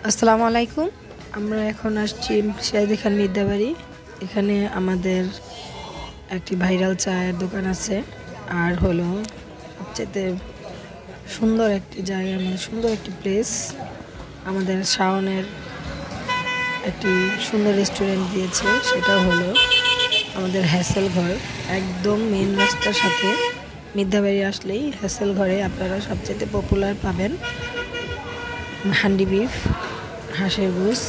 আসসালামু আলাইকুম। আমরা এখন আসছি সিরাজদি খান মিদ্যাবাড়ি। এখানে আমাদের একটি ভাইরাল চায়ের দোকান আছে, আর হলো সবচেয়ে সুন্দর একটি জায়গা, মানে সুন্দর একটি প্লেস। আমাদের শাওনের একটি সুন্দর রেস্টুরেন্ট দিয়েছে, সেটা হলো আমাদের হ্যাসেল ঘর। একদম মেন রাস্তার সাথে মিদ্যাবাড়ি আসলেই হ্যাসেল ঘরে আপনারা সবচেয়ে পপুলার পাবেন হান্ডি বিফ, হাঁসের গোস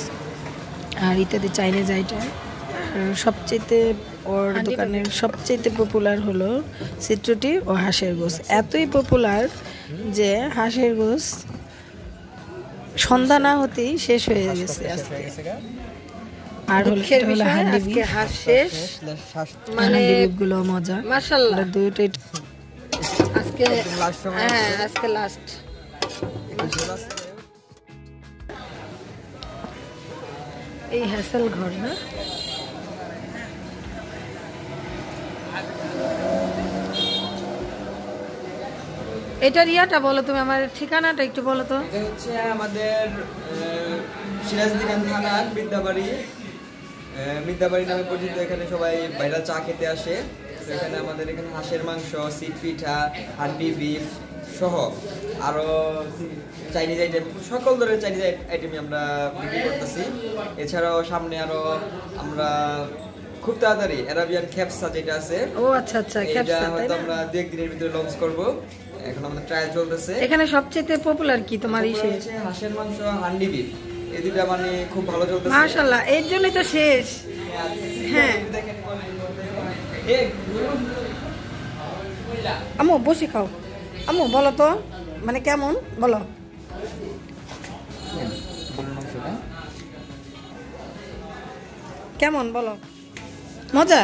আর ইত্যাদি চাইনিজ আইটেম। আর সবচেয়ে ওর দোকানের সবচেয়ে পপুলার হলো সিট্রুটি ও হাঁসের গোস। এতই পপুলার যে হাঁসের গোস সন্ধ্যা না হতেই শেষ হয়ে গেছে আজকে। আর হলো হান্ডি বিফ, হাঁস শেষ, মানে হান্ডি বিফ গুলো মজা মাশাআল্লাহ। দুটোই আজকে আজকে লাস্ট। এই হ্যাসেল ঘর না, এটার ইয়াটা বলো তুমি, আমার ঠিকানাটা একটু বলো তো। এটা হচ্ছে আমাদের সিরাজদি খান থানার মিদ্যাবাড়ি নামে পরিচিত। এখানে সবাই বাইরে চা খেতে আসে। তো এখানে আমাদের এখানে হাঁসের মাংস, সিট পিঠা, হান্ডি বিফ সহ আরো চাইনিজ আইটেম, সকল ধরনের চাইনিজ আইটেমই আমরা বিক্রি করতেছি। এছাড়াও সামনে আরো আমরা খুব তাড়াতাড়ি অ্যারাবিয়ান খ্যাপসা যেটা আছে, ও আচ্ছা আচ্ছা, এটা হয়তো আমরা 2-1 দিনের ভিতরে লঞ্চ করব। এখন আমাদের ট্রায়াল চলতেছে। এখানে সবচেয়ে পপুলার কি তোমার? হাঁসের মাংস, হান্ডি বিফ, এই দুটো মানে খুব ভালো চলতেছে মাশাআল্লাহ। এর জন্যই তো শেষ। হ্যাঁ আম্মু বসে খাও। আম্মু বলো তো, মানে কেমন বলো। কেমন বলো? মজা?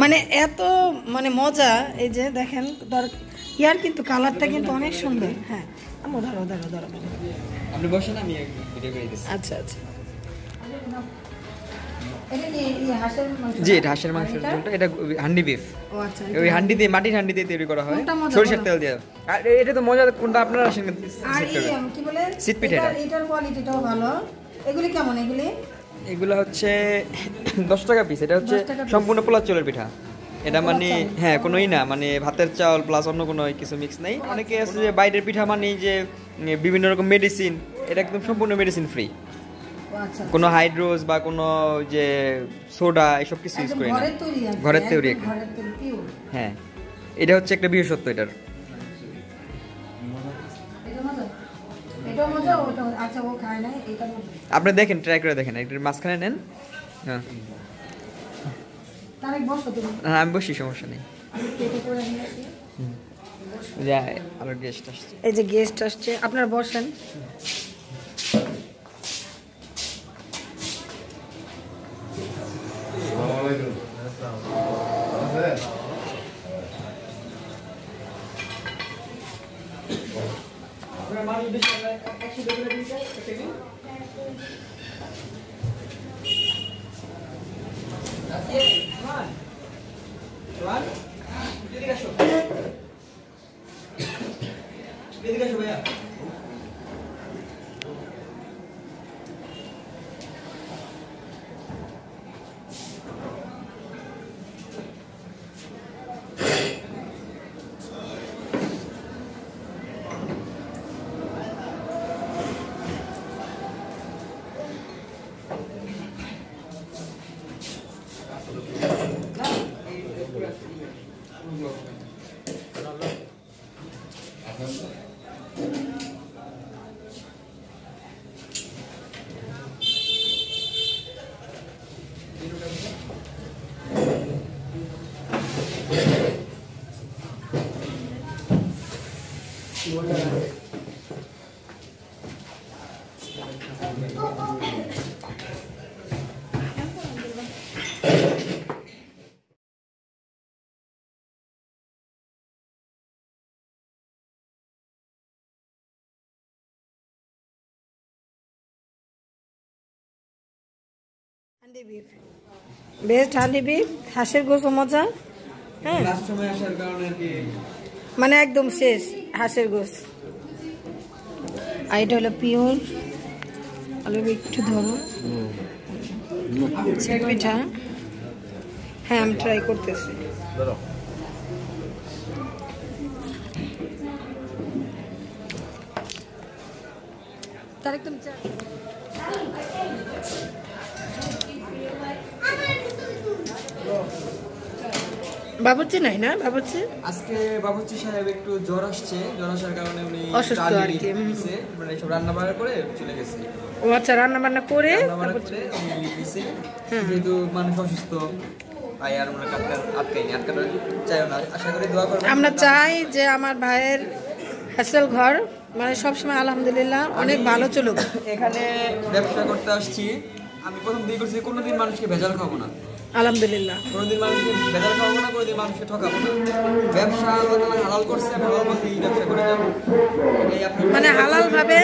মানে এত মানে মজা। এই যে দেখেন ইয়ার কিন্তু কালারটা কিন্তু অনেক সুন্দর। হ্যাঁ আম্মু ধরো ধরো ধরো, আপনি বসেন, আমি ভিডিও করে দিচ্ছি। আচ্ছা আচ্ছা। জি, এটা হাঁসের মাংসের ঝোলটা, এটা হান্ডি বিফ। ও আচ্ছা, ওই হান্ডি দিয়ে, মাটির হান্ডি দিয়ে তৈরি করা হয় সরিষার তেল দিয়ে। আর এটা তো মজা, কোনটা আপনারা আসেন? আর কি বলে সিট পিঠা, এটার কোয়ালিটিটাও ভালো। এগুলি কেমন? এগুলো হচ্ছে 10 টাকা পিস। এটা হচ্ছে সম্পূর্ণ পোলার চালের পিঠা। এটা মানে হ্যাঁ কোনোই না, মানে ভাতের চাল প্লাস অন্য কোনো কিছু মিক্স নেই। অনেকে আছে যে বাইরের পিঠা মানে যে বিভিন্ন রকম মেডিসিন, এটা একদম সম্পূর্ণ মেডিসিন ফ্রি। কোনো হাইড্রোজ বা কোনো যে সোডা এসব কিছু ইউজ করি না, ঘরের তৈরি। হ্যাঁ, এটা হচ্ছে একটা বিশেষত্ব এটার। আপনি দেখেন, ট্রাই করে দেখেন, এটার মাঝখানে নেন। হ্যাঁ হ্যাঁ আমি বসি, সমস্যা নেই। আরো গেস্ট আসছে, এই যে গেস্ট আসছে, আপনারা বসেন। ভাইয়া বেস্ট হান্ডি বিফ, হাঁসের গোস মজা। হ্যাঁ লাস্ট সময় আসার কারণে আর কি, মানে একদম শেষ হাঁসের গোস। আর এটা হলো পিওর আলু, একটু ধরো পিঠা। হ্যাঁ আমি ট্রাই করতেছি। তার একদম বাবুর্চি নাই না? বাবুর্চি আজকে বাবুর্চি সাহেব একটু জ্বর আসছে, জ্বর আসার কারণে উনি অসুস্থ আর কি, মানে সব রান্না বান্না করে চলে গেছে। ও আচ্ছা, রান্না বান্না করে যেহেতু মানুষ অসুস্থ তাই আর আমরা আটকাইনি, আটকানো চাইও না। আশা করি দোয়া করবেন। আমরা চাই যে আমার ভাইয়ের হাসেল ঘর মানে সবসময় আলহামদুলিল্লাহ অনেক ভালো চলুক। এখানে ব্যবসা করতে আসছি, আমি প্রথম দিকে করছি কোনোদিন মানুষকে ভেজাল খাবো না, আলহামদুলিল্লাহ। কোনোদিন মানুষকে ভেজাল খাবো না, কোনোদিন মানুষকে ঠকাবো না। ব্যবসা আল্লাহ তাআলা হালাল করছে, আমি হালাল পথে এই ব্যবসা করে যাবো। এটাই আপনার মানে হালাল ভাবে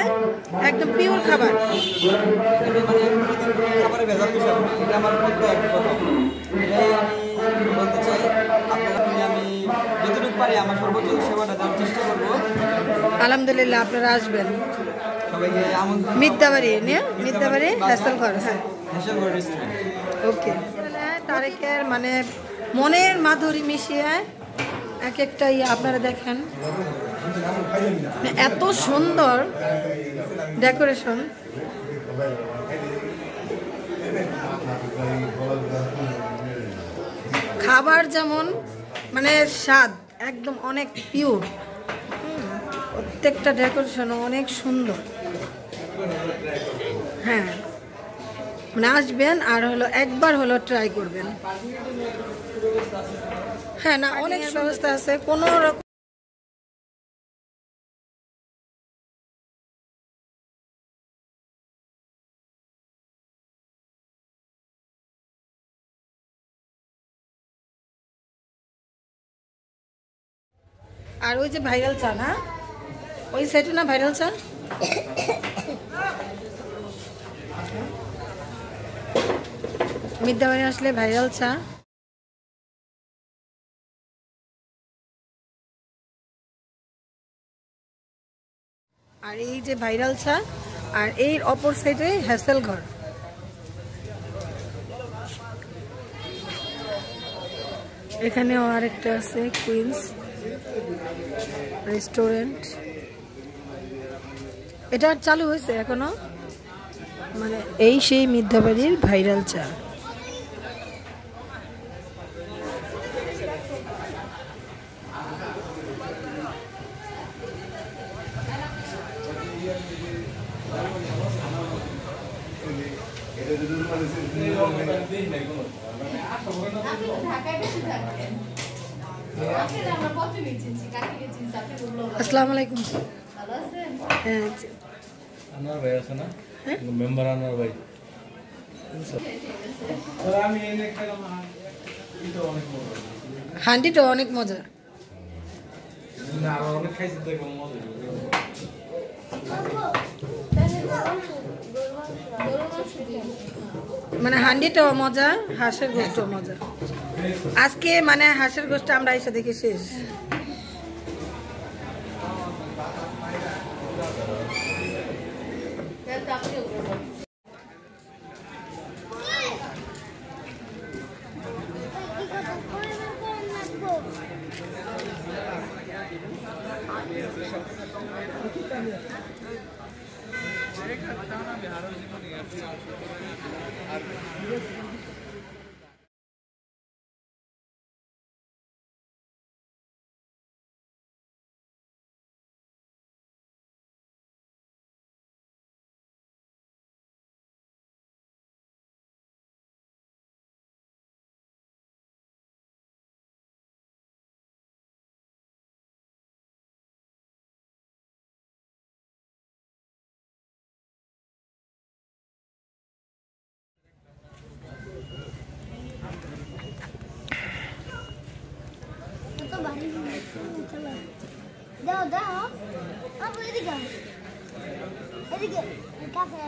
একদম পিওর খাবার, মানে খাবারে ভেজাল মিশাবো না, এটা আমার মধ্যে এক কথা। এটাই আমি বলতে চাই। আপনারা আমি যতটুকু পারি আমার সর্বোচ্চ সেবাটা দেওয়ার চেষ্টা করবো। আলহামদুলিল্লাহ আপনারা আসবেন সবাইকে আমন্ত্রণ। মিদ্যাবাড়ি হাসেল ঘর। হ্যাঁ হাসেলঘর রেস্টুরেন্ট। ওকে। তারেকের মানে মনের মাধুরী মিশিয়ে এক একটা আপনারা দেখেন, এত সুন্দর ডেকোরেশন। খাবার যেমন মানে স্বাদ একদম অনেক পিওর, প্রত্যেকটা ডেকোরেশন অনেক সুন্দর। হ্যাঁ মানে আসবেন আর হলো একবার হলো ট্রাই করবেন। হ্যাঁ না অনেক ব্যবস্থা আছে, কোনো রকম আর ওই যে ভাইরাল চা না, ওই সাইডে না ভাইরাল চা, মিদ্যাবাড়ি আসলে ভাইরাল চা। আর এই যে ভাইরাল চা, আর এই অপর সাইডে হ্যাসেল ঘর। এখানেও আরেকটা আছে কুইন্স রেস্টুরেন্ট, এটা চালু হয়েছে এখনো। মানে এই সেই মিদ্যাবাড়ির ভাইরাল চা। আসসালামু আলাইকুম। হ্যাঁ আনার ভাই আছে না, মেম্বার আনার ভাই। হান্ডিটা অনেক মজা। অনেক খাইছি দেখো মজা। মানে হান্ডিটাও মজা, হাঁসের গোশতও মজা। আজকে মানে হাঁসের গোশত আমরা এসে দেখি শেষ। দাও দাও আবার এদিকে এদিকে কাছে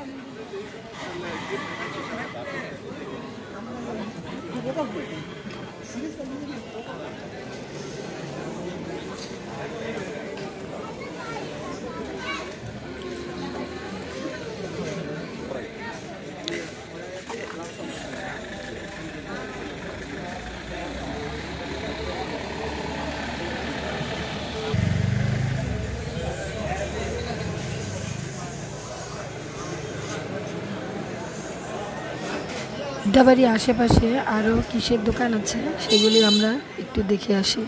মিদ্যাবাড়ির আশেপাশে আরও কিসের দোকান আছে সেগুলি আমরা একটু দেখে আসি।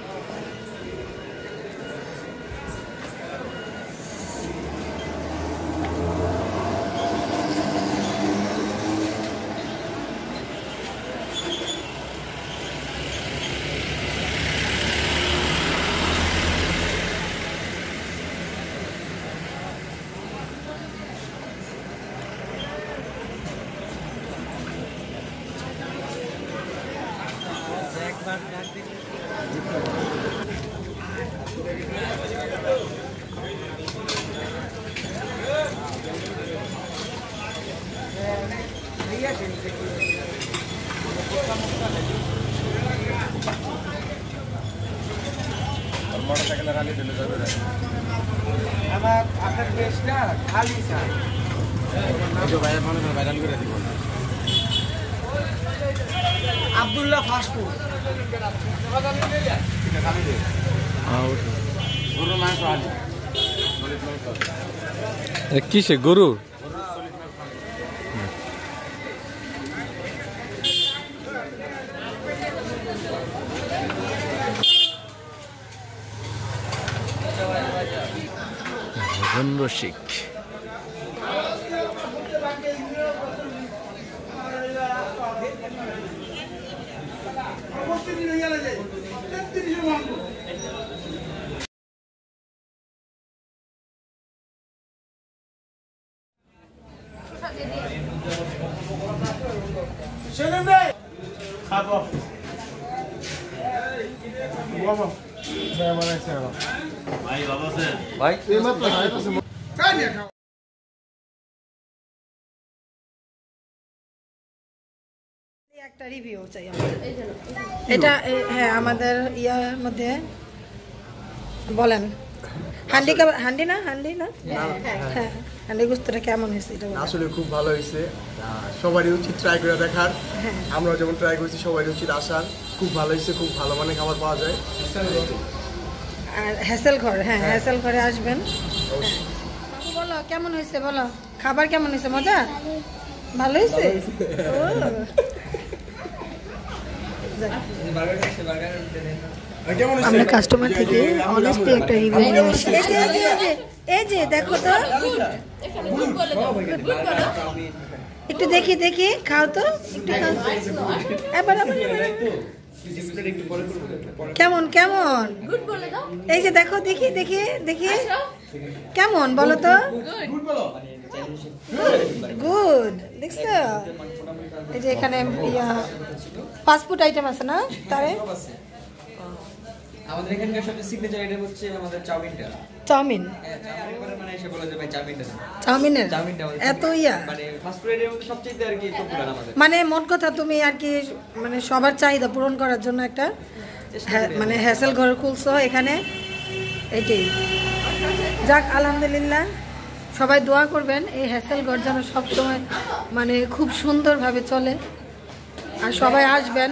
আব্দুল্লাহ ফাস্ট ফুড কিসে গরু? রসিক ভাই একটা রিভিউ চাই আমাদের। এটা হ্যাঁ আমাদের ইয়ার মধ্যে বলেন হান্ডি না হ্যাঁ হান্ডি গুস্তটা কেমন হয়েছে এটা বলেন। আসলে খুব ভালো হয়েছে, সবারই উচিত ট্রাই করে দেখার। হ্যাঁ। আমরা যেমন ট্রাই করছি সবারই উচিত আসার। খুব ভালো হয়েছে, খুব ভালো মানে খাবার পাওয়া যায়। আর হ্যাসেল ঘর, হ্যাঁ হ্যাসেল ঘরে আসবেন। বাবু বলো কেমন হয়েছে, বলো খাবার কেমন হয়েছে, মজা ভালো হয়েছে? ও আমরা কাস্টমার থেকে অনেস্টলি একটা রিভিউ নিয়ে আসি। এই যে দেখো তো, একটু দেখি খাও তো, একটু খাও। এবার কেমন এই যে দেখো, দেখি কেমন বলো তো। গুড, দেখছো এই যে এখানে ফাস্টফুড আইটেম আছে না তারে। আমাদের এখানকার সবচেয়ে সিগনেচার আইটেম হচ্ছে আমাদের চাউমিনটা। চাউমিন, মানে এসে বলে যে ভাই চাউমিনটা দেন। চাউমিনের চাউমিনটা এত ইয়া মানে ফাস্ট ফুডের মধ্যে সবচেয়ে আর কি পপুলার আমাদের। মানে মোট কথা তুমি আর কি মানে সবার চাহিদা পূরণ করার জন্য একটা মানে হ্যাসেল ঘর খুলছো এখানে, এটাই যাক আলহামদুলিল্লাহ। সবাই দোয়া করবেন এই হ্যাসেল ঘর যেন সবসময় মানে খুব সুন্দরভাবে চলে, আর সবাই আসবেন।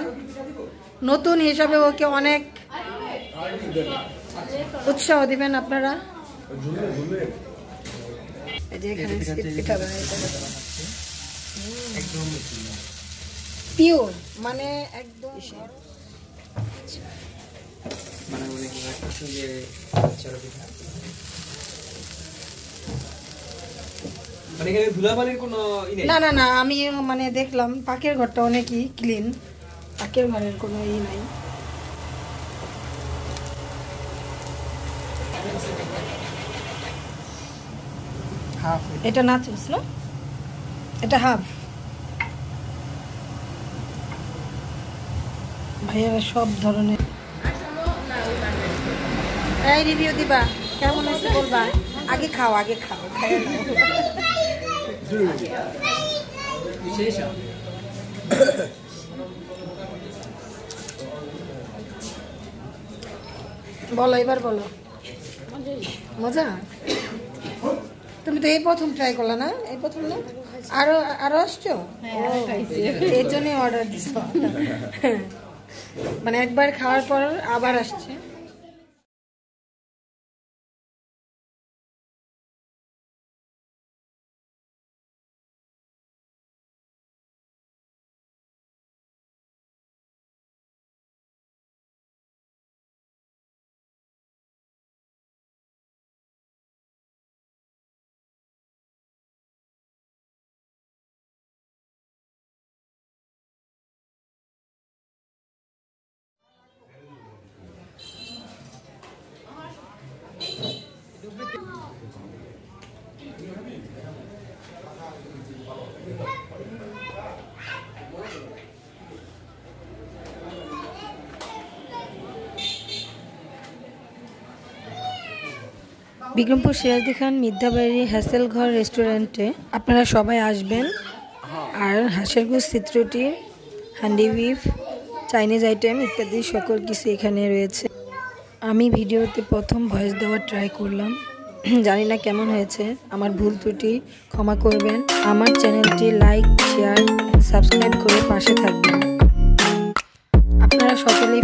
নতুন হিসাবে ওকে অনেক উৎসাহ দিবেন আপনারা। এই যে এখানে পিঠা বানাইতে একদম পিওর, মানে একদম মানে যে মানে এখানে ধুলাবালির কোনো না আমি মানে দেখলাম পাকের ঘরটা অনেকই ক্লিন, পাকের ঘরের কোনো নাই। এটা নাচুস না, এটা হাফ। ভাইয়ারা সব ধরনের এই রিভিউ দিবা, কেমন হয়েছে বলবা। আগে খাও খাইয়ে নাও। বলো এবার বলো, মজা? তুমি তো এই প্রথম ট্রাই করলা না? এই প্রথম না, আরো আসছো? এর জন্যই অর্ডার দিছো মানে একবার খাওয়ার পর আবার আসছে। বিক্রমপুর সিরাজদি খান মিদ্যাবাড়ি হ্যাসেল ঘর রেস্টুরেন্টে আপনারা সবাই আসবেন। আর হাঁসের গোশ, চিত্রটি, হান্ডি বিফ, চাইনিজ আইটেম ইত্যাদি সকল কিছু এখানে রয়েছে। আমি ভিডিওতে প্রথম ভয়েস দেওয়ার ট্রাই করলাম, জানি না কেমন হয়েছে, আমার ভুল ত্রুটি ক্ষমা করবেন। আমার চ্যানেলটি লাইক, শেয়ার, সাবস্ক্রাইব করে পাশে থাকবেন। আপনারা সকলেই